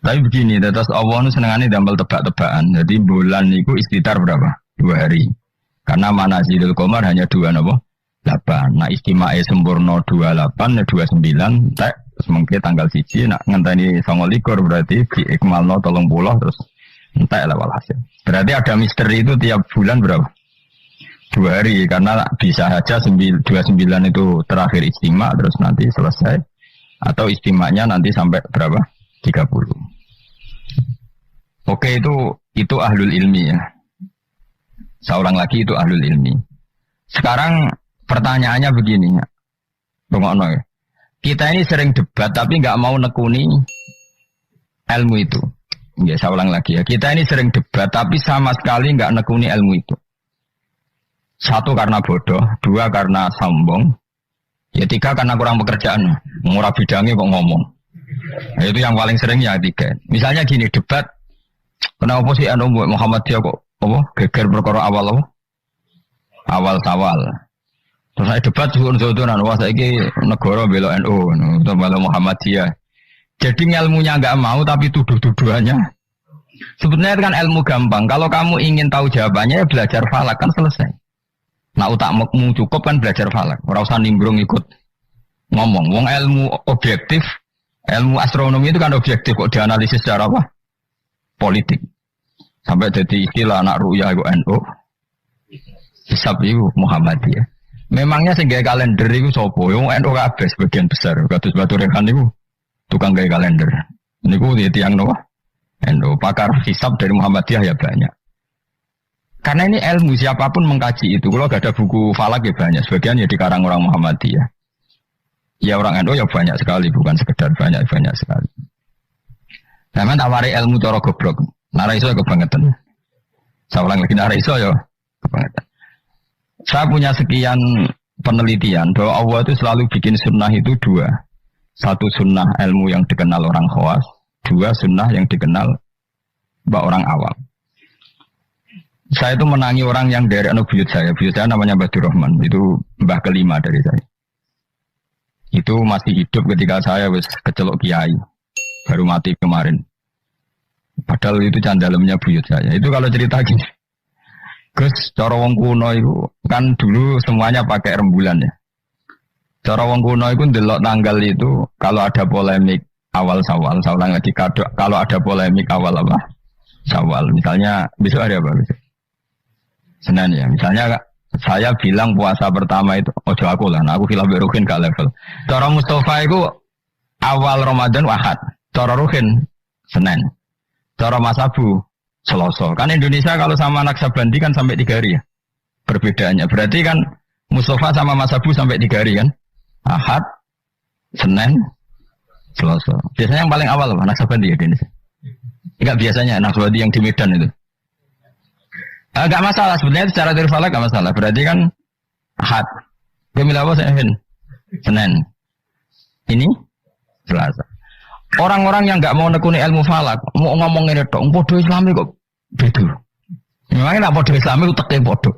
Tapi begini, terus Allah nu senengane damel tebak-tebakan. Jadi bulan niku istitar berapa? 2 hari. Karena manazilul qamar hanya 2 napa? 8. Nah, istimae sempurna 28 29 tek semengke tanggal 1 nak ngenteni 29 berarti di ikmalno 30 terus entek lah walhasil. Berarti ada misteri itu tiap bulan berapa? 2 hari karena bisa saja 29 itu terakhir istimak terus nanti selesai atau istimaknya nanti sampai berapa? 30. Oke, itu ahlul ilmi ya. Saya ulang lagi itu ahlul ilmi. Sekarang pertanyaannya begini ya. Bengokno ya. Kita ini sering debat tapi nggak mau nekuni ilmu itu. Ya, saya ulang lagi ya. Kita ini sering debat tapi sama sekali nggak nekuni ilmu itu. 1 karena bodoh, 2 karena sombong, ya 3 karena kurang pekerjaan. Murah bidangnya kok ngomong. Nah, itu yang paling sering ya 3. Misalnya gini debat, kenapa sih Muhammadiyah kok geger perkara awal apa? Awal sawal. Terus saya debat suun-suunan, wah saiki negara bela NU, bela Muhammadiyah. Jadi ilmunya enggak mau tapi tuduh-tuduhannya. Sebenarnya kan ilmu gampang. Kalau kamu ingin tahu jawabannya ya belajar falak kan selesai. Nah utakmu cukup kan belajar falak. Ora usah nimbrung ikut ngomong. Wong ilmu objektif, ilmu astronomi itu kan objektif kok dianalisis secara apa? Politik. Sampai jadi istilah anak ru'yah itu NU. Hisab itu Muhammadiyah. Memangnya sehingga kalender itu sopo, yang NU kabeh sebagian besar. Kados Batu Rehan itu tukang gaya kalender. Ini ku tiang Noah. NU pakar hisab dari Muhammadiyah ya banyak. Karena ini ilmu siapapun mengkaji itu. Kalau gak ada buku falak ya banyak. Sebagian ya dikarang orang Muhammadiyah. Ya orang NU ya banyak sekali, bukan sekedar banyak sekali. Memang tawari ilmu cara goblok. Nara iso ya kebangetan. Saya ulang lagi nara iso ya kebangetan. Saya punya sekian penelitian bahwa Allah itu selalu bikin sunnah itu 2. 1 sunnah ilmu yang dikenal orang khawas, 2 sunnah yang dikenal orang awam. Saya itu menangi orang yang dari buyut saya namanya Badur Rahman, itu mbah kelima dari saya. Itu masih hidup ketika saya wis kecelok kiai, baru mati kemarin. Padahal itu candalemnya buyut saya. Itu kalau cerita gini. Gus, cara wong kuno itu kan dulu semuanya pakai rembulan ya. Cara wong kuno itu ndelok tanggal itu kalau ada polemik awal Syawal, saya ulang lagi kalau ada polemik awal apa? Syawal. Misalnya besok hari apa besok? Senin ya. Misalnya saya bilang puasa pertama itu ojo aku lah, nah aku khilaf Ruhin gak level. Cara Mustafa itu awal Ramadan Ahad, cara Ruhin Senin. Cara Mas Abu Selasa. Kan Indonesia kalau sama Naksabandi kan sampai 3 hari ya. Perbedaannya. Berarti kan Mustafa sama Mas Abu sampai 3 hari kan. Ahad, Senin, Selasa. Biasanya yang paling awal apa? Naksabandi ya di Indonesia. Enggak biasanya Naksabandi yang di Medan itu. Enggak masalah. Sebenarnya secara tirfalak enggak masalah. Berarti kan Ahad. Kemilawa Senin. Ini Selasa. Orang-orang yang enggak mau nekuni ilmu falak, mau ngomong ini tok, podo Islami kok beda. Memangnya nak podo Islami itu teke podo.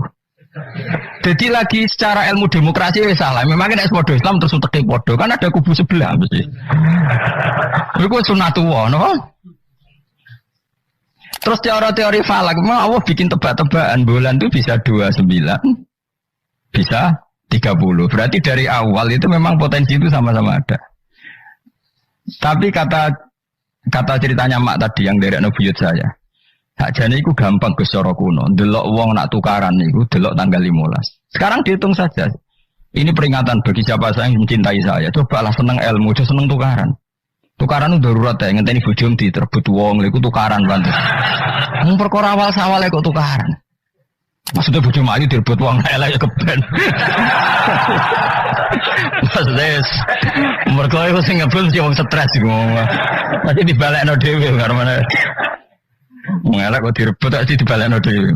Jadi lagi secara ilmu demokrasi ya salah. Memangnya nak podo Islam terus teke podo, kan ada kubu sebelah mesti. Itu sunatullah, no? Terus teori falak, memang Allah bikin tebak-tebakan bulan itu bisa 29, bisa 30. Berarti dari awal itu memang potensi itu sama-sama ada. Tapi kata ceritanya mak tadi yang dari buyut saya. Sakjane iku gampang Gus cara kuno. Delok wong nak tukaran niku delok tanggal 15. Sekarang dihitung saja. Ini peringatan bagi siapa saya yang mencintai saya. Cobalah seneng ilmu, aja seneng tukaran. Tukaran itu darurat ya, ngenteni bojom diterbut wong iku tukaran bantu. Wong perkara awal sawal kok tukaran. Maksudnya bojo ayu direbut wong elek ya keben. Maksudnya mergo iku sing ngebul mesti wong stres iku. Nanti dibalekno dhewe karo mana. Wong elek kok direbut tak dibalekno dhewe.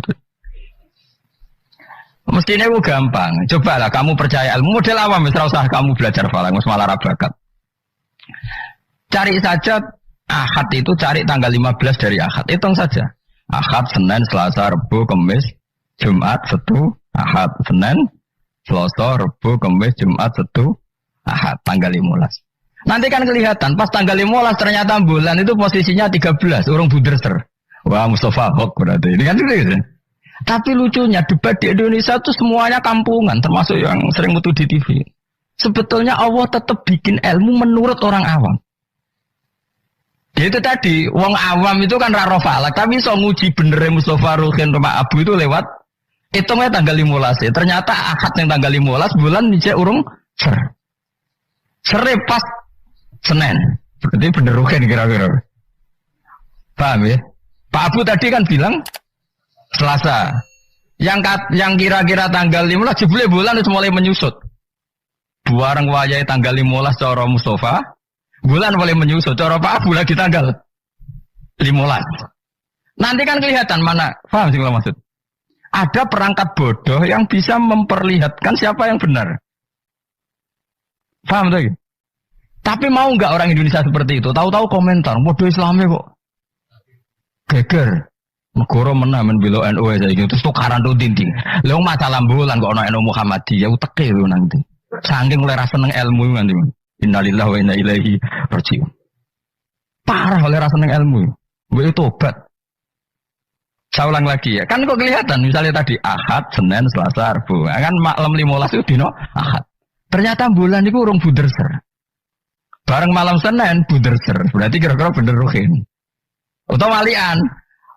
Mestinya itu gampang. Cobalah kamu percaya ilmu model awam wis ora usah kamu belajar falak wis malah ra bakat. Cari saja Ahad itu cari tanggal 15 dari Ahad. Hitung saja. Ahad, Senin, Selasa, Rabu, Kamis, Jumat, Sabtu, Ahad, Senin, Selasa, Rabu, Kamis, Jumat, Sabtu, Ahad, tanggal 15. Nanti kan kelihatan pas tanggal 15 ternyata bulan itu posisinya 13, urung buderser. Wah, Mustafa Hok berarti. Ini kan gitu. Tapi lucunya debat di Indonesia itu semuanya kampungan, termasuk yang sering mutu di TV. Sebetulnya Allah tetap bikin ilmu menurut orang awam. Itu tadi, wong awam itu kan raro falak, tapi so nguji benernya Mustafa Ruhin Rumah Abu itu lewat hitungnya tanggal 15. Ternyata akad yang tanggal 15 bulan dijak urung ser. Sere pas Senin. Berarti bener Ruhin kira-kira. Paham ya? Pak Abu tadi kan bilang Selasa. Yang kira-kira tanggal 15 jebule bulan itu mulai menyusut. Buareng wayai tanggal 15 cara Mustafa. Bulan boleh menyusut, cara Pak Abu lagi tanggal 15. Nanti kan kelihatan mana, paham sih kalau maksud? Ada perangkat bodoh yang bisa memperlihatkan siapa yang benar. Paham tuh? Tapi mau nggak orang Indonesia seperti itu? Tahu-tahu komentar, bodoh Islamnya kok. Geger. Negara menang belo NU aja gitu. Terus tukaran tuh dinding. Lalu masalah bulan kok ono NU Muhammadiyah, uteke lu nanti. Saking oleh rasa seneng ilmu nanti. Innalillahi wa inna ilaihi raji'un. Parah oleh rasa seneng ilmu. Gue tobat. Saya ulang lagi ya. Kan kok kelihatan misalnya tadi Ahad, Senin, Selasa, Rabu. Kan malam 15 itu dino Ahad. Ternyata bulan itu urung buderser. Bareng malam Senin buderser. Berarti kira-kira bener Ruhin. Atau walian.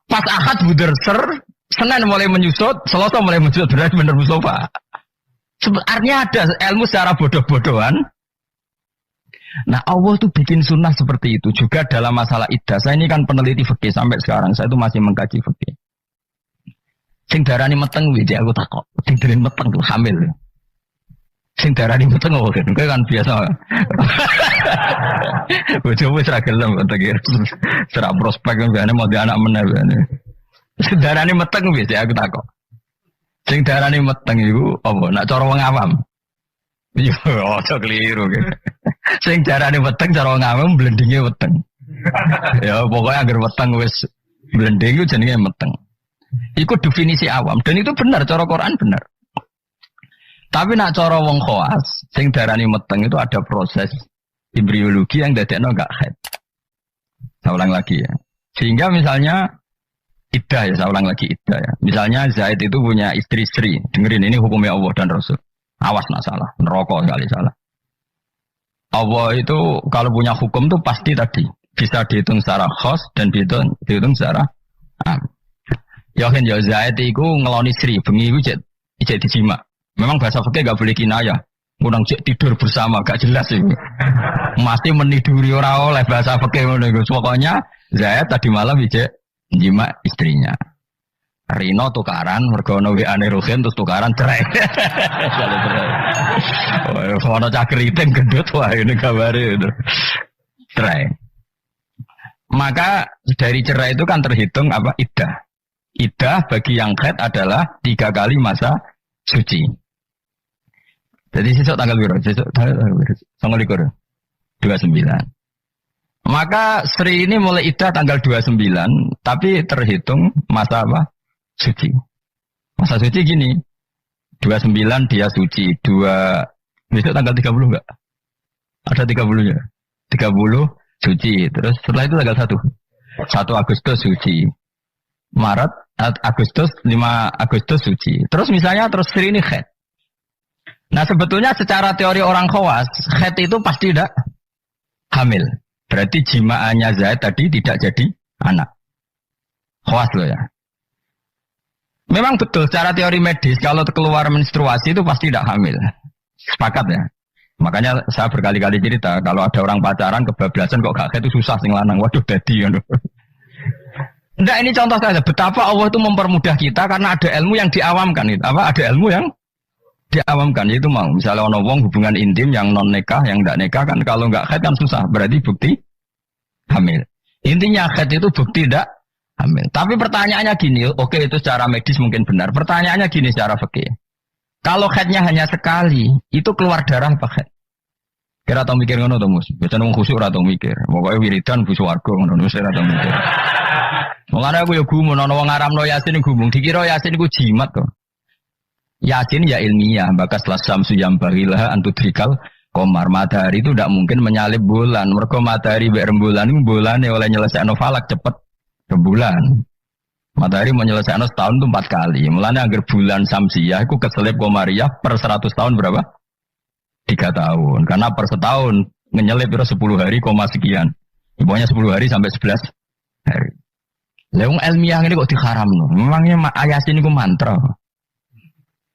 Pas Ahad buderser, Senin mulai menyusut, Selasa mulai menyusut. Berarti bener Mustafa. Artinya ada ilmu secara bodoh-bodohan. Nah Allah tuh bikin sunnah seperti itu juga dalam masalah iddah. Saya ini kan peneliti fikih sampai sekarang. Saya itu masih mengkaji fikih. Sing darani meteng wiji aku takok. Sing darani meteng tuh hamil. Sing darani meteng kok kan biasa. Bojomu wis ra gelem kok serak prospek kan biasane mau di anak meneh biasane. Sing darani meteng wiji aku takok. Sing darani meteng iku apa? Nak cara wong awam. Yo, ojo keliru gitu. Sing carane weteng cara ngawem blendinge weteng. Ya pokoknya agar weteng wis blending itu jenenge meteng. Iku definisi awam dan itu benar cara Quran benar. Tapi nak cara wong khawas sing darani meteng itu ada proses embriologi yang dadekno enggak haid. Saya ulang lagi ya. Sehingga misalnya iddah ya, saya ulang lagi iddah ya. Misalnya Zaid itu punya istri Sri. Dengerin ini hukumnya Allah dan Rasul. Awas nak salah, neraka sekali salah. Allah itu kalau punya hukum tuh pasti tadi bisa dihitung secara khos dan dihitung secara am. Yakin ya Zaid itu ngeloni Sri, bengi itu cek dijima. Memang bahasa fikih gak boleh kinayah. Ngundang cek tidur bersama gak jelas itu. Masih meniduri orang oleh bahasa fikih ngono iku. Pokoknya Zaid tadi malam cek jima istrinya. Rino tukaran, mergo ono WA-ne Ruhin terus tukaran cerai. Oh, ono cakriting gendut wah ini kabare itu. Cerai. Maka dari cerai itu kan terhitung apa? Iddah. Iddah bagi yang haid adalah 3 kali masa suci. Jadi sesuk tanggal berapa? Sesuk tanggal 29. Maka Sri ini mulai iddah tanggal 29, tapi terhitung masa apa? Suci. Masa suci gini. 29 dia suci, besok tanggal 30 enggak? Ada 30-nya. 30 suci, terus setelah itu tanggal 1 Agustus suci. Maret, Agustus, 5 Agustus suci. Terus misalnya terus Sri ini haid. Nah sebetulnya secara teori orang khawas, haid itu pasti tidak hamil. Berarti jimaannya Zaid tadi tidak jadi anak. Khawas loh ya. Memang betul secara teori medis kalau keluar menstruasi itu pasti tidak hamil. Sepakat ya. Makanya saya berkali-kali cerita kalau ada orang pacaran kebablasan kok gak haid itu susah sing lanang. Waduh dadi ngono. Enggak, ini contoh saja betapa Allah itu mempermudah kita karena ada ilmu yang diawamkan itu. Apa? Ada ilmu yang diawamkan yaitu mau misalnya ono wong hubungan intim yang non nikah, yang enggak nikah kan kalau enggak haid kan susah, berarti bukti hamil. Intinya haid itu bukti tidak hamil. Tapi pertanyaannya gini, oke itu secara medis mungkin benar. Pertanyaannya gini secara fikih. Kalau haidnya hanya sekali, itu keluar darah apa haid? Kira tau mikir ngono to, Mus? Biasane wong khusuk ora tau mikir. Pokoke wiridan bu swarga ngono wis ora tau mikir. Mulane aku ya gumun ana wong ngaramno Yasin gumung, dikira Yasin iku jimat to. Yasin ya ilmiah, bakas lasam suyam barilah antudrikal komar. Matahari itu tidak mungkin menyalip bulan. Mergo matahari mbek rembulan itu bulane oleh nyelesaikno falak cepet rembulan. Matahari menyelesaikan setahun itu 4 kali. Mulanya agar bulan Samsiyah itu keselip komariah per 100 tahun berapa? 3 tahun. Karena per setahun ngenyelip itu 10 hari, sekian. Pokoknya 10 hari sampai 11 hari. Leung ilmiah ini kok diharam loh. Memangnya Yasin itu mantra.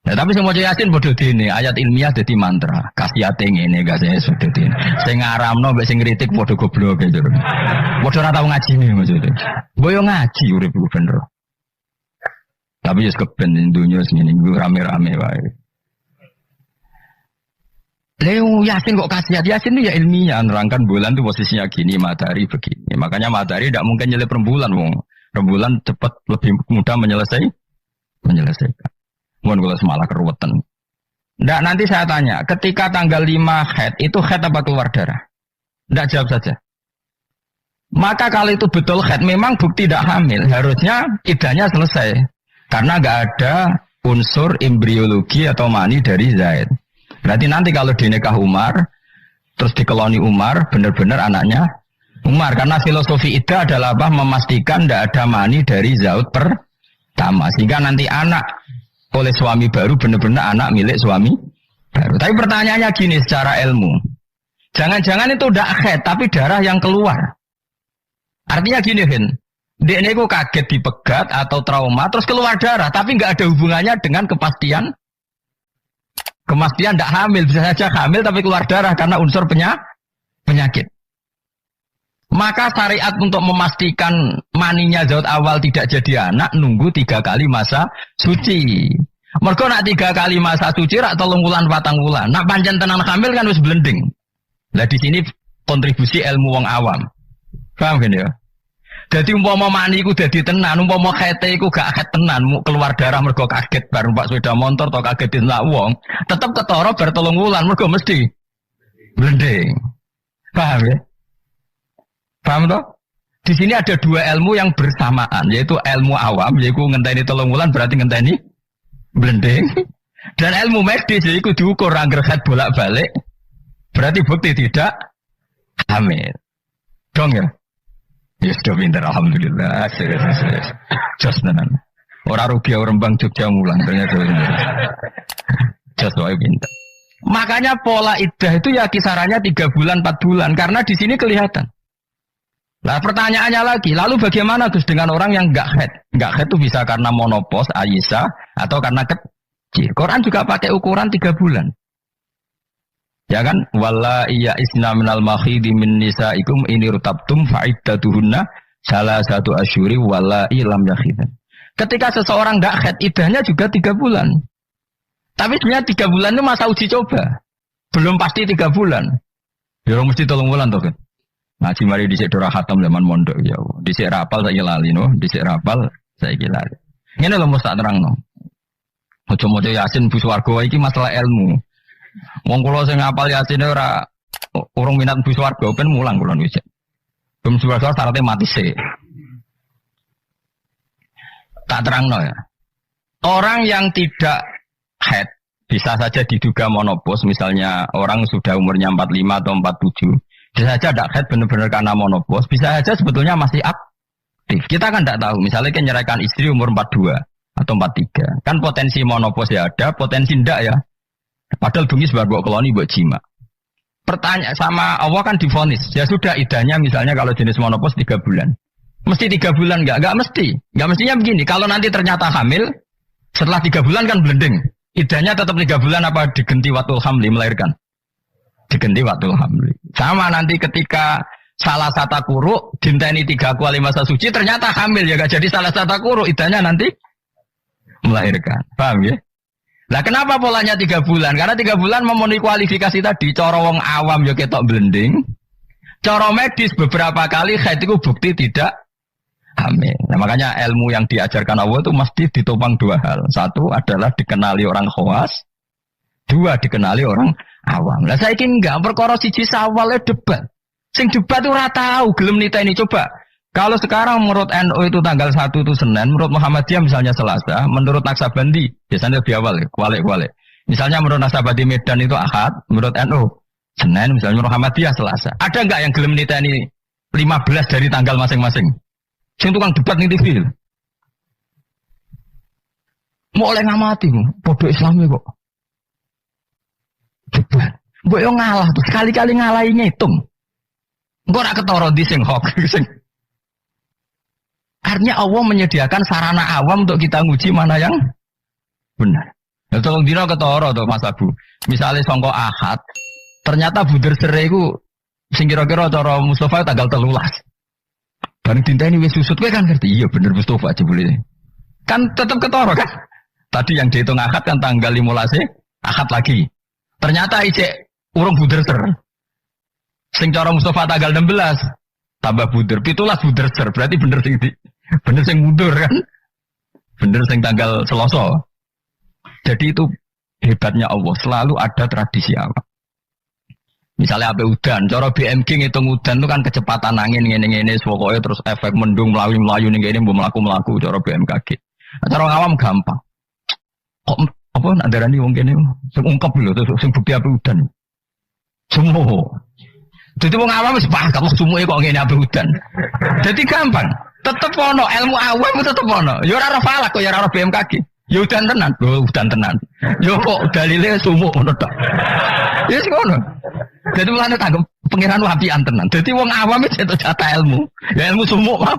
Nah, tapi semua Yasin bodoh dini. Ayat ilmiah jadi mantra. Kasih ini gak saya sudah dini. Saya ngaramno, mbak saya ngeritik bodoh goblok gitu. Bodoh rata ngaji nih maksudnya. Boyo ngaji urip bener. Tapi ya keben dunia segini rame-rame wae. Leo Yasin kok kasihat? Yasin itu ya ilmiah nerangkan bulan itu posisinya gini, matahari begini. Makanya matahari tidak mungkin nyelip rembulan, wong. Rembulan cepat lebih mudah menyelesaikan. Mohon kalau semalah keruwetan. Nggak, nanti saya tanya, ketika tanggal 5 haid, itu haid apa keluar darah? Nggak, jawab saja. Maka kalau itu betul haid, memang bukti tidak hamil. Harusnya idahnya selesai. Karena nggak ada unsur embriologi atau mani dari Zaid. Berarti nanti kalau dinikah Umar, terus dikeloni Umar, benar-benar anaknya Umar. Karena filosofi iddah adalah apa? Memastikan tidak ada mani dari Zaid pertama. Sehingga nanti anak oleh suami baru benar-benar anak milik suami baru. Tapi pertanyaannya gini secara ilmu. Jangan-jangan itu tidak haid, tapi darah yang keluar. Artinya gini, Hin. Dia ini kok kaget dipegat atau trauma, terus keluar darah. Tapi nggak ada hubungannya dengan kepastian tidak hamil. Bisa saja hamil tapi keluar darah karena unsur penyakit. Maka syariat untuk memastikan maninya zat awal tidak jadi anak, nunggu 3 kali masa suci. Mergo nak 3 kali masa suci rak 3 wulan 4 wulan. Nak pancen tenan hamil kan wis blending. Lah di sini kontribusi ilmu wong awam. Paham kan ya? Jadi umpama mani iku dadi tenan, umpama khete iku gak khet tenan, keluar darah mergo kaget bar numpak sepeda motor atau kaget dilak wong, tetep ketara bar 3 wulan mergo mesti blending. Paham ya? Paham toh? Di sini ada 2 ilmu yang bersamaan, yaitu ilmu awam, yaitu ngenteni 3 wulan berarti ngenteni blending, dan ilmu medis yaitu diukur angger khet bolak-balik, berarti bukti tidak hamil. Dong ya? Ya sudah pintar, alhamdulillah. Serius. Jos tenan. Orang rugi orang Rembang Jogja mulang ternyata. Jos wae pintar. Makanya pola iddah itu ya kisarannya 3 bulan 4 bulan karena di sini kelihatan. Nah pertanyaannya lagi, lalu bagaimana Gus dengan orang yang enggak haid? Enggak haid itu bisa karena monopos, Aisyah, atau karena kecil. Quran juga pakai ukuran 3 bulan. Ya kan? Walla iya isna minal makhidi min nisaikum ini rutabtum fa'iddatuhunna salah satu asyuri walla ilam yakhidan. Ketika seseorang enggak haid, iddahnya juga 3 bulan. Tapi sebenarnya 3 bulan itu masa uji coba. Belum pasti 3 bulan. Ya mesti 3 bulan toh kan. Ngaji mari dhisik dora khatam zaman mondok ya. Dhisik rapal saiki lali no, dhisik rapal saiki lali. Ngene lho mesti tak terangno. Aja maca Yasin bu swarga iki masalah ilmu. Wong kula sing ngapal Yasin ora urung minat bu swarga ben mulang kula wis. Bum swarga syaratnya mati sih. Tak terangno ya. Orang yang tidak haid bisa saja diduga monopos, misalnya orang sudah umurnya 45 atau 47. Bisa saja tidak haid benar-benar karena monopos, bisa saja sebetulnya masih aktif. Kita kan tidak tahu, misalnya kan nyerahkan istri umur 42 atau 43. Kan potensi monopos ya ada, potensi tidak ya. Padahal bengi sebar buat koloni buat jima. Pertanyaan sama Allah kan divonis. Ya sudah idahnya misalnya kalau jenis monopos 3 bulan. Mesti 3 bulan enggak? Enggak mesti. Enggak mestinya begini. Kalau nanti ternyata hamil, setelah 3 bulan kan blending. Idahnya tetap 3 bulan apa digenti waktu hamli melahirkan? Digenti waktu hamli. Sama nanti ketika salah satu kuruk dinteni 3 kali masa suci ternyata hamil ya enggak jadi salah satu kuruk idahnya nanti melahirkan. Paham ya? Lah kenapa polanya 3 bulan? Karena 3 bulan memenuhi kualifikasi tadi. Cara wong awam ya ketok blending. Cara medis beberapa kali haid itu bukti tidak hamil. Nah makanya ilmu yang diajarkan Allah itu mesti ditopang 2 hal. 1 adalah dikenali orang khawas. 2 dikenali orang awam. Lah saiki enggak perkara siji sawale debat. Sing debat ora tahu gelem niteni coba. Kalau sekarang menurut NU itu tanggal 1 itu Senin, menurut Muhammadiyah misalnya Selasa, menurut Naksabandi biasanya lebih awal ya, kualik-kualik. Misalnya menurut Naksabandi Medan itu Ahad, menurut NU Senin misalnya Muhammadiyah Selasa. Ada nggak yang gelem niteni 15 dari tanggal masing-masing? Sing tukang debat ning TV. Mau oleh ngamati, podo Islami kok. Debat. Mbok yo ngalah tuh sekali-kali ngalahi ngitung. Engko ora ketara di sing hok sing. Artinya Allah menyediakan sarana awam untuk kita nguji mana yang benar. Ya tolong dina ketara to Mas Abu. Misale sangka Ahad, ternyata buder sere iku sing kira-kira cara Mustafa tanggal 13. Bareng dinteni wis susut kowe kan ngerti. Iya bener Mustafa jebule. Kan tetap ketara kan. Tadi yang dihitung Ahad kan tanggal 15 Ahad lagi. Ternyata ijek urung buder ser. Sing cara Mustafa tanggal 16 tambah buder 17 buder ser. Berarti bener sing mundur kan. Bener sing tanggal Selasa. Jadi itu hebatnya Allah, selalu ada tradisi awal. Misalnya apa udan, cara BMG ngitung udan itu kan kecepatan angin ngene-ngene pokoknya terus efek mendung melayu ning kene mbok mlaku-mlaku cara BMKG. Nah, cara awam gampang. Kok apa nak darani wong kene sing ungkep lho terus sing bukti apa udan. Semua. Jadi wong awam wis paham kok sumuke kok ngene apa udan. Jadi gampang. Tetep ono ilmu awam tetep ono. Ya ora falak kok ya ora BMKG. Ya udan tenan, udan tenan. Yo kok dalile sumuk ngono tok. Ya sing ngono. Dadi mulane tanggep pengiran wapian tenan. Dadi wong awam iki entuk jatah ilmu. Ya ilmu sumuk wae.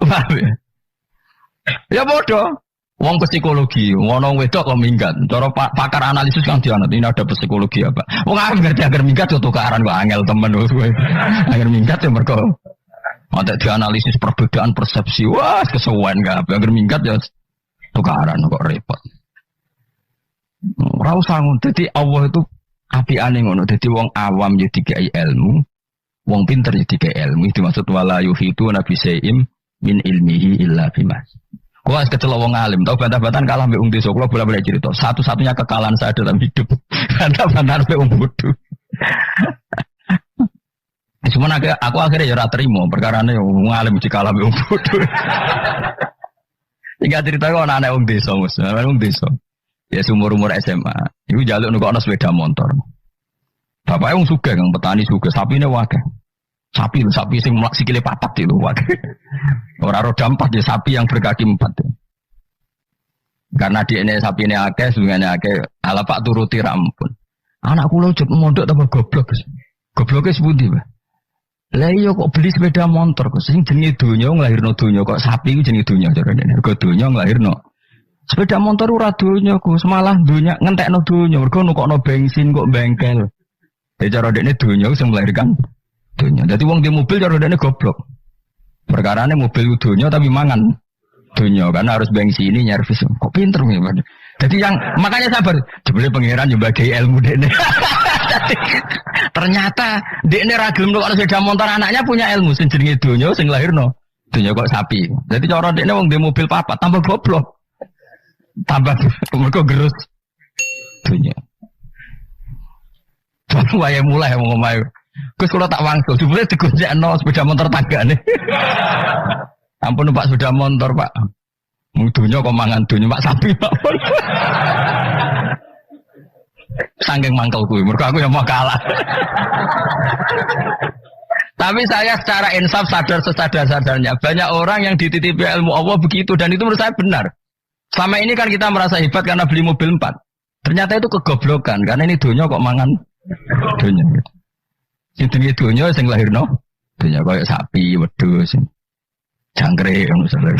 Paham ya? Ya bodoh. Wong psikologi, ngono wedok kok minggat. Cara pakar analisis kan dianut ini ada psikologi apa. Wong awam ngerti agar minggat yo tukaran kok angel temen kowe. Agar minggat ya mergo ada dianalisis perbedaan persepsi. Wah, kesuwen gak apa. Agar minggat ya tukaran kok repot. Ora usah ngono. Dadi Allah itu apikane ngono. Dadi wong awam ya dikai ilmu, wong pinter ya dikai ilmu. Itu maksud wala yuhitu nabi saim min ilmihi illa bima. Kok kecelok wong alim, tau bantah-bantahan kalah mbek wong desa. Kula bolak-balik cerita. Satu-satunya kekalahan saya dalam hidup. Bantah-bantahan mbek wong bodoh. Cuman aku akhirnya ya ora trimo perkarane wong alim dikalah mbek wong bodoh. Tiga cerita kok anak wong desa Mas, wong desa. Ya umur SMA, iku njaluk nukokno sepeda motor. Bapake wong sugih Kang, petani sugih, sapine akeh. Sapi sing sikile papat itu akeh. Ora roda 4 ya sapi yang berkaki 4. Karena di ini sapine akeh, sungane akeh, ala Pak turuti ra ampun. Anak kula juk mondok tambah goblok. Gobloke sepundi, Pak? Lah iya kok beli sepeda motor kok sing jenenge donya nglahirno donya kok sapi iku jenenge donya carane. Mergo donya nglahirno. Sepeda motor ora donya kok semalah donya ngentekno donya mergo nukokno bensin kok bengkel. Ya cara dekne donya sing melahirkan donya. Dadi wong di mobil cara dekne goblok. Perkarane mobil donya tapi mangan donya karena harus bensin ini nyervis. Kok pinter nih, Pak. Jadi yang makanya sabar, jebule pangeran yo bagi ilmu dekne. Ternyata dekne ra gelem kok sepeda motor anaknya punya ilmu sing jenenge donya sing lahirno. Donya kok sapi. Jadi cara dekne wong di mobil papat tambah goblok. Tambah mergo gerus donya. Wae mulai wong omahe. Gus kula tak wangsul, jebule digonjekno sepeda motor tanggane. Ampun Pak sepeda motor, Pak. Donya kok mangan donya Pak sapi, Pak. Sangking mangkel kuwi, mergo aku yang mau kalah. Tapi saya secara insaf sadar sesadar-sadarnya banyak orang yang dititipi ilmu Allah begitu dan itu menurut saya benar. Selama ini kan kita merasa hebat karena beli mobil 4. Ternyata itu kegoblokan karena ini donya kok mangan donya gitu. Sing dunya donya sing lahirno donya koyo sapi, wedhus, jangkrik misalnya.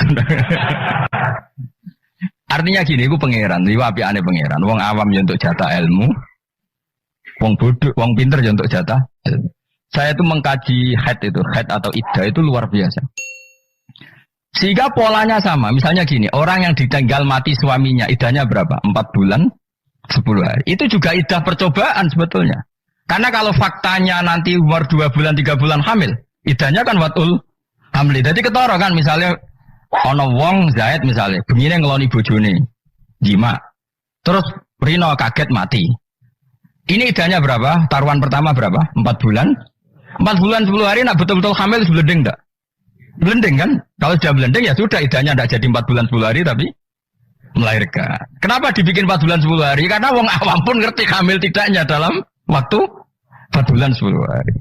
Artinya gini, iku pangeran, iki apikane pangeran. Wong awam ya untuk jatah ilmu, wong bodoh, wong pinter ya untuk jatah ilmu. Saya itu mengkaji haid atau iddah itu luar biasa. Sehingga polanya sama. Misalnya gini, orang yang ditinggal mati suaminya, iddahnya berapa? 4 bulan, 10 hari. Itu juga iddah percobaan sebetulnya. Karena kalau faktanya nanti umur 2 bulan, 3 bulan hamil, iddahnya kan watul hamli. Jadi ketara kan misalnya ana wong Zaid misalnya, bengine ngeloni bojone, jima. Terus Rino kaget mati. Ini iddahnya berapa? Taruhan pertama berapa? 4 bulan. 4 bulan 10 hari nak betul-betul hamil blending enggak? Blending kan? Kalau sudah blending ya sudah iddahnya enggak jadi 4 bulan 10 hari tapi melahirkan. Kenapa dibikin 4 bulan 10 hari? Karena wong awam pun ngerti hamil tidaknya dalam Waktu 4 bulan 10 hari.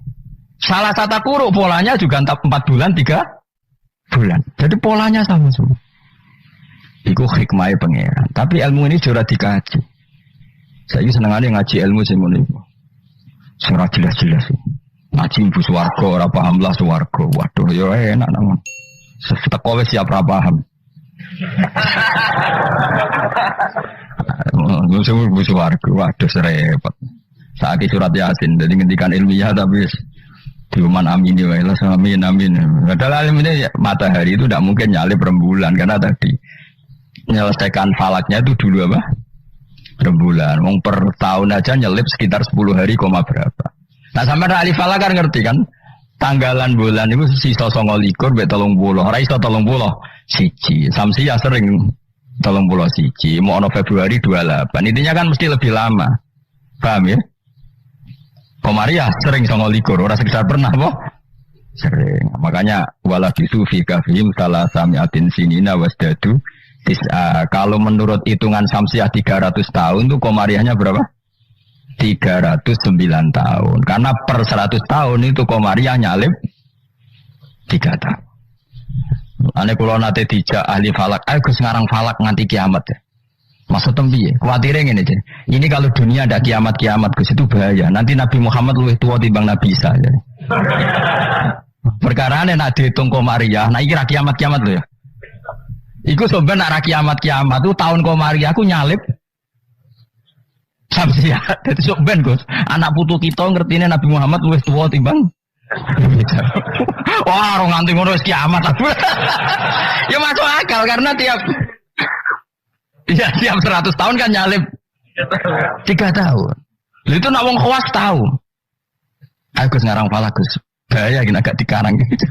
Salah satu kuruk polanya juga 4 bulan 3 bulan. Jadi polanya sama semua. Iku hikmahnya pangeran. Tapi ilmu ini sudah dikaji. Saya senengannya ngaji ilmu sing ngono iku. Surah jelas-jelas. Ngaji ibu swarga ora paham lah swarga. Waduh ya enak nang. Seteko wis siap ora paham. Musuh ibu swarga. Waduh serepet. Saiki surat Yasin jadi ngendikan ilmiah tapi diuman amini wae lah amin amin. Padahal alim ini ya, matahari itu tidak mungkin nyalip rembulan karena tadi menyelesaikan falaknya itu dulu apa? Rembulan. Wong per tahun aja nyelip sekitar 10 hari koma berapa. Nah sampai ahli falak kan ngerti kan? Tanggalan bulan itu sisa 29 mbek 30. Ora iso 30 siji. Samsi ya sering 30 siji. Mau ono Februari 28. Intinya kan mesti lebih lama. Paham ya? Komariah sering 29, orang sekitar pernah boh? Sering. Makanya wala bisu fi kafihim salah samiatin sinina wasdadu tis'a. Kalau menurut hitungan Samsiah 300 tahun tuh komariahnya berapa? 309 tahun. Karena per 100 tahun itu komariah nyalip 3 tahun. Ane kula nate dijak ahli falak, ayo Gus ngarang falak nganti kiamat ya. Maksud tembi ya, khawatirnya gini aja. Ini kalau dunia ada kiamat-kiamat, Gus itu bahaya. Nanti Nabi Muhammad lebih tua timbang Nabi Isa. Ya. Perkara ini nak dihitung komariah, nah ini kiamat-kiamat loh ya. Iku sebenarnya nak kiamat-kiamat tuh tahun komariah aku nyalip Samsiah. Jadi sebenarnya Gus, anak putu kita ngertinya Nabi Muhammad lebih tua timbang. Wah, orang nganti ngono wis kiamat. Ya masuk akal karena tiap 100 tahun kan nyalip 3 tahun. Lalu itu nak wong khawas tahu. Aku ngarang falak Gus. Bahaya gini agak dikarang gitu.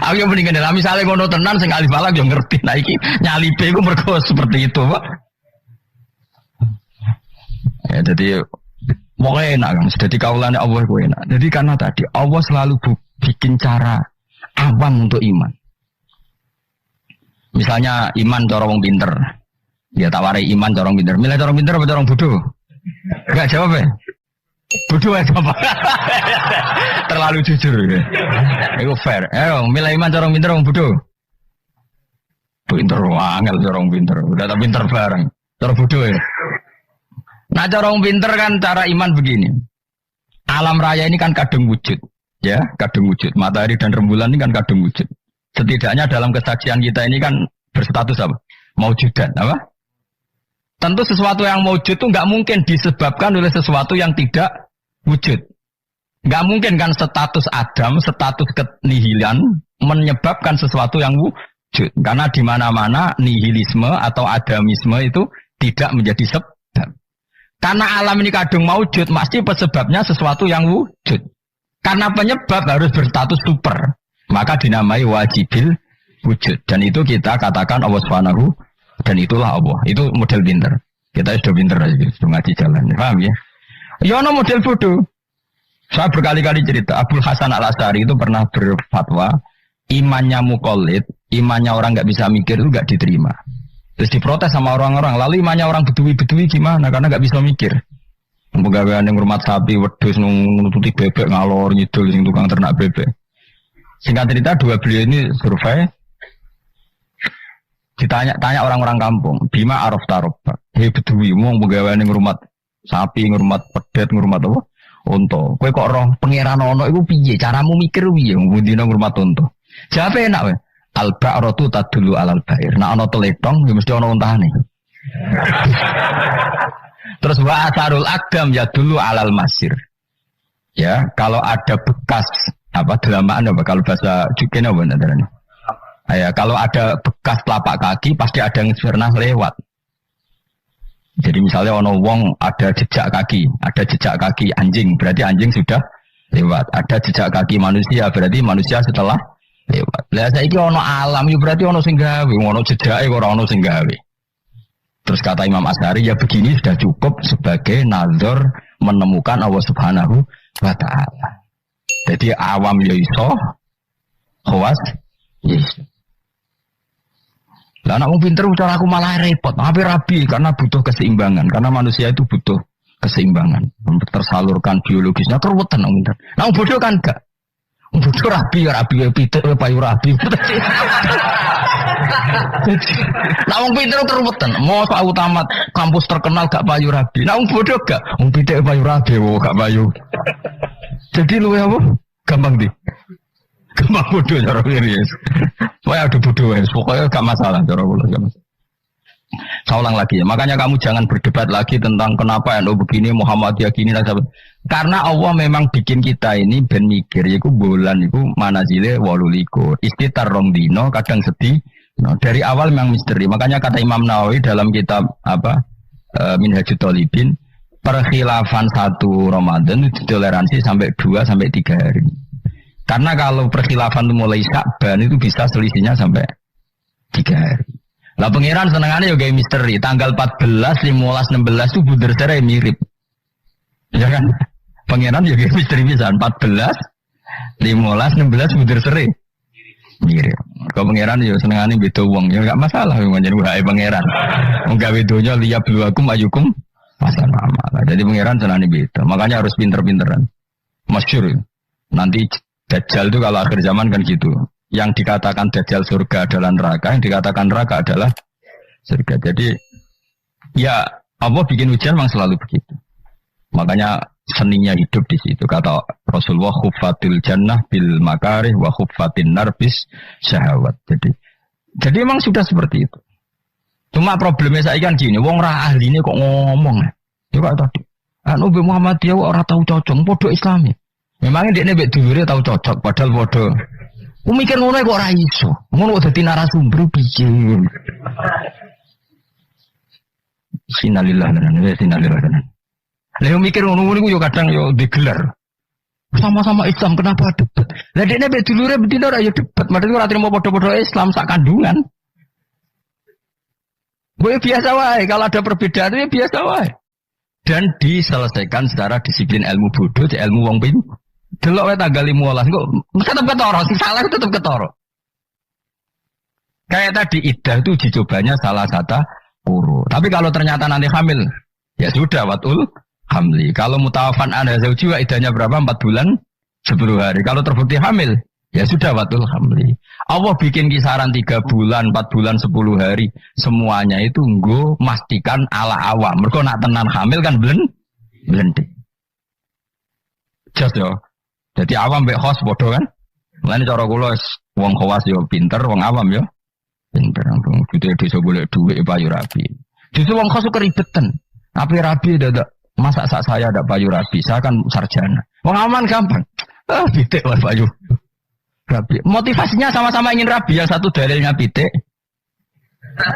Aku yang mendingan dalam misalnya ngono tenan sing ahli falak yo ngerti. Nah iki nyalipe iku mergo seperti itu, Pak. Ya jadi pokoknya enak kan. Jadi kaulane Allah ku enak. Jadi karena tadi Allah selalu bikin cara awam untuk iman. Misalnya iman cara wong pinter. Dia tawari iman corong pinter. Milih corong pinter apa corong bodoh? Enggak jawab ya? Bodoh ya apa? Terlalu jujur ya. Itu fair. Ayo milih iman corong pinter apa bodoh? Pinter angel corong pinter. Udah tak pinter bareng. Corong bodoh ya. Nah corong pinter kan cara iman begini. Alam raya ini kan kadung wujud. Ya, kadung wujud. Matahari dan rembulan ini kan kadung wujud. Setidaknya dalam kesaksian kita ini kan berstatus apa? Maujudan, apa? Tentu sesuatu yang wujud itu nggak mungkin disebabkan oleh sesuatu yang tidak wujud. Nggak mungkin kan status Adam, status kenihilan menyebabkan sesuatu yang wujud. Karena di mana-mana nihilisme atau adamisme itu tidak menjadi sebab. Karena alam ini kadung wujud, pasti sebabnya sesuatu yang wujud. Karena penyebab harus berstatus super, maka dinamai wajibil wujud. Dan itu kita katakan Allah Subhanahu. Dan itulah Allah. Itu model pinter. Kita sudah pinter aja, sudah ngaji jalan. Paham ya? Ya, no model bodoh. Saya berkali-kali cerita, Abdul Hasan Al-Asy'ari itu pernah berfatwa, imannya muqallid, imannya orang nggak bisa mikir itu nggak diterima. Terus diprotes sama orang-orang. Lalu imannya orang bedui-bedui gimana? Karena nggak bisa mikir. Pegawaian yang rumah sapi, wedhus, nututi bebek, ngalor, nyidul, sing tukang ternak bebek. Singkat cerita, dua beliau ini survei. Ditanya orang-orang kampung, Bima Araf Taroba, hei bedui, mau pegawai yang ngurmat sapi, ngurmat pedet, ngurmat apa? Unta. Kowe kok roh pangeran ono iku piye? Caramu mikir piye ngundina ngurmat unta? Jawabe enak wae. Al-ba'ratu tadullu alal ba'ir. Nek ana teletong ya mesti ana untane. Terus wa asarul agam ya dulu alal masir. Ya, kalau ada bekas apa delamaan apa kalau bahasa Jukene apa namanya? Ya, kalau ada bekas telapak kaki pasti ada yang pernah lewat. Jadi misalnya ono wong ada jejak kaki anjing, berarti anjing sudah lewat. Ada jejak kaki manusia, berarti manusia setelah lewat. Lah saiki ono alam, ya berarti ono sing gawe, ono jejake ora ono sing gawe. Terus kata Imam Asy'ari, ya begini sudah cukup sebagai nazar menemukan Allah Subhanahu wa taala. Jadi awam ya iso, khawas yes. Lah anak pinter cara aku malah repot, hampir rabi karena butuh keseimbangan, karena manusia itu butuh keseimbangan, tersalurkan biologisnya keruwetan om pinter. Nah bodoh kan enggak. Bodoh rabi pitik payu rabi. Nah wong pinter keruwetan, mau Pak Utamat kampus terkenal gak payu rabi. Nah wong bodoh gak, wong pitik payu rabi gak payu. Jadi lu apa? Gampang di. Gampang bodoh cara ini. Pokoknya ada bodoh ya, pokoknya gak masalah cara kula gak masalah. Saya ulang lagi ya, makanya kamu jangan berdebat lagi tentang kenapa NU begini, Muhammadiyah gini, karena Allah memang bikin kita ini ben mikir, yaitu bulan itu manazile 18, istitar rong dino, kadang sedih. Nah, dari awal memang misteri, makanya kata Imam Nawawi dalam kitab Minhajut Thalibin, perkhilafan 1 Ramadan itu toleransi sampai 2 sampai 3 hari. Karena kalau perkhilafan itu mulai Sya'ban itu bisa selisihnya sampai 3 hari. Lah pangeran senengannya juga misteri. Tanggal 14, 15, 16 itu bunder cerai mirip. Ya kan? Pangeran juga misteri bisa 14, 15, 16 bunder cerai mirip. Kalau pangeran ya senengannya beda uang ya enggak masalah menjadi wae pangeran. Enggak bedonya liap luakum ayukum pasar amal. Jadi pangeran senengannya beda. Makanya harus pinter-pinteran. Masyhur. Nanti Dajjal itu kalau akhir zaman kan gitu. Yang dikatakan Dajjal surga adalah neraka, yang dikatakan neraka adalah surga. Jadi ya Allah bikin ujian memang selalu begitu. Makanya seninya hidup di situ. Kata Rasulullah, khuffatil jannah bil makarih wa khuffatin nar bis syahawat. Jadi memang sudah seperti itu. Cuma problemnya saya kan gini, wong ra ahli ini kok ngomong. Coba tadi. Anu Nabi Muhammadiyah ora tahu cocok, podo Islami. Memangnya dia nek dulure tahu cocok, padahal podo. Mikir ngono kok ora iso. Ngono kok dadi narasumber piye. Sinalillah tenan, sinalillah tenan. Lah mikir ngono niku yo kadang yo digelar. Sama-sama Islam kenapa debat? Lah dekne mek dulure betina ora yo debat, padahal ora trimo padha-padha Islam sak kandungan. Gue biasa wae, kalau ada perbedaan itu biasa wae. Dan diselesaikan secara disiplin ilmu bodoh, ilmu wong pinter. Delok wae tanggal 15 kok tetep ketara, sing salah tetep ketara. Kayak tadi iddah itu dicobanya salah satu kuru. Tapi kalau ternyata nanti hamil, ya sudah watul hamli. Kalau mutawafan anda zauji iddahnya berapa? 4 bulan 10 hari. Kalau terbukti hamil, ya sudah watul hamli. Allah bikin kisaran 3 bulan, 4 bulan, 10 hari. Semuanya itu nggo mastikan ala awam. Mergo nak tenan hamil kan blendik. Just yo. Jadi awam mbek khos bodoh kan? Mulane cara kula wong khawas yo pinter, wong awam yo pinter. Wong gede desa golek dhuwit payu rabi. Justru wong khos keribetan. Tapi rabi dadak masa sak saya ada payu rabi, saya kan sarjana. Wong aman gampang. Pitik wae payu. Rabi. Motivasinya sama-sama ingin rabi, yang satu dalilnya pitik.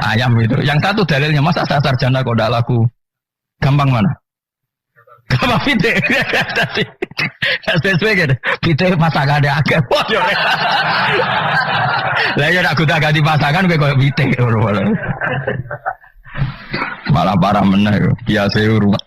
Ayam itu. Yang satu dalilnya masa saya sarjana kok ndak laku. Gampang mana? Gampang pitik. Sesuai gitu. Pitik pasangan ada agak. Lah ya nak kuda ganti pasangan kowe koyo pitik. Malah parah meneh. Biasa urut.